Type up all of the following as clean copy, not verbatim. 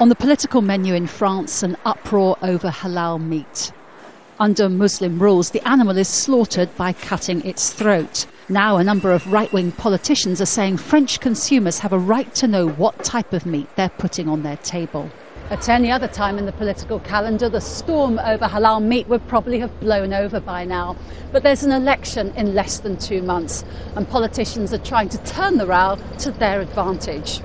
On the political menu in France, an uproar over halal meat. Under Muslim rules, the animal is slaughtered by cutting its throat. Now a number of right-wing politicians are saying French consumers have a right to know what type of meat they're putting on their table. At any other time in the political calendar, the storm over halal meat would probably have blown over by now. But there's an election in less than 2 months, and politicians are trying to turn the row to their advantage.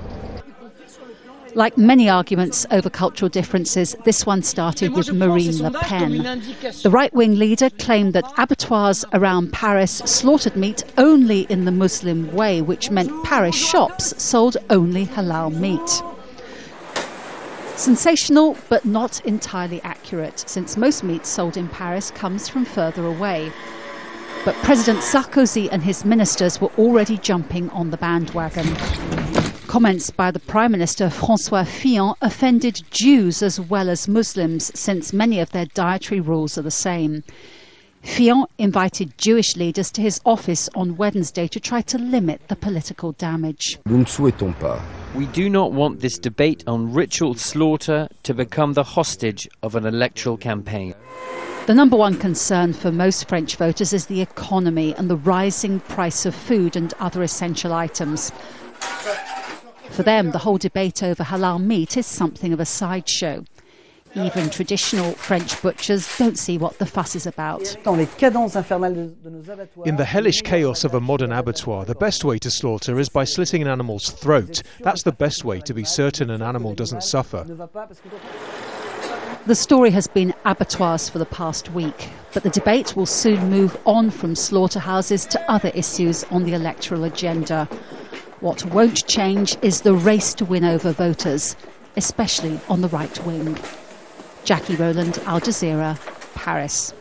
Like many arguments over cultural differences, this one started with Marine Le Pen. The right-wing leader claimed that abattoirs around Paris slaughtered meat only in the Muslim way, which meant Paris shops sold only halal meat. Sensational, but not entirely accurate, since most meat sold in Paris comes from further away. But President Sarkozy and his ministers were already jumping on the bandwagon. Comments by the Prime Minister Francois Fillon offended Jews as well as Muslims, since many of their dietary rules are the same. Fillon invited Jewish leaders to his office on Wednesday to try to limit the political damage. We do not want this debate on ritual slaughter to become the hostage of an electoral campaign. The number one concern for most French voters is the economy and the rising price of food and other essential items. For them, the whole debate over halal meat is something of a sideshow. Even traditional French butchers don't see what the fuss is about. In the hellish chaos of a modern abattoir, the best way to slaughter is by slitting an animal's throat. That's the best way to be certain an animal doesn't suffer. The story has been abattoirs for the past week, but the debate will soon move on from slaughterhouses to other issues on the electoral agenda. What won't change is the race to win over voters, especially on the right wing. Jacky, Rowland, Al Jazeera, Paris.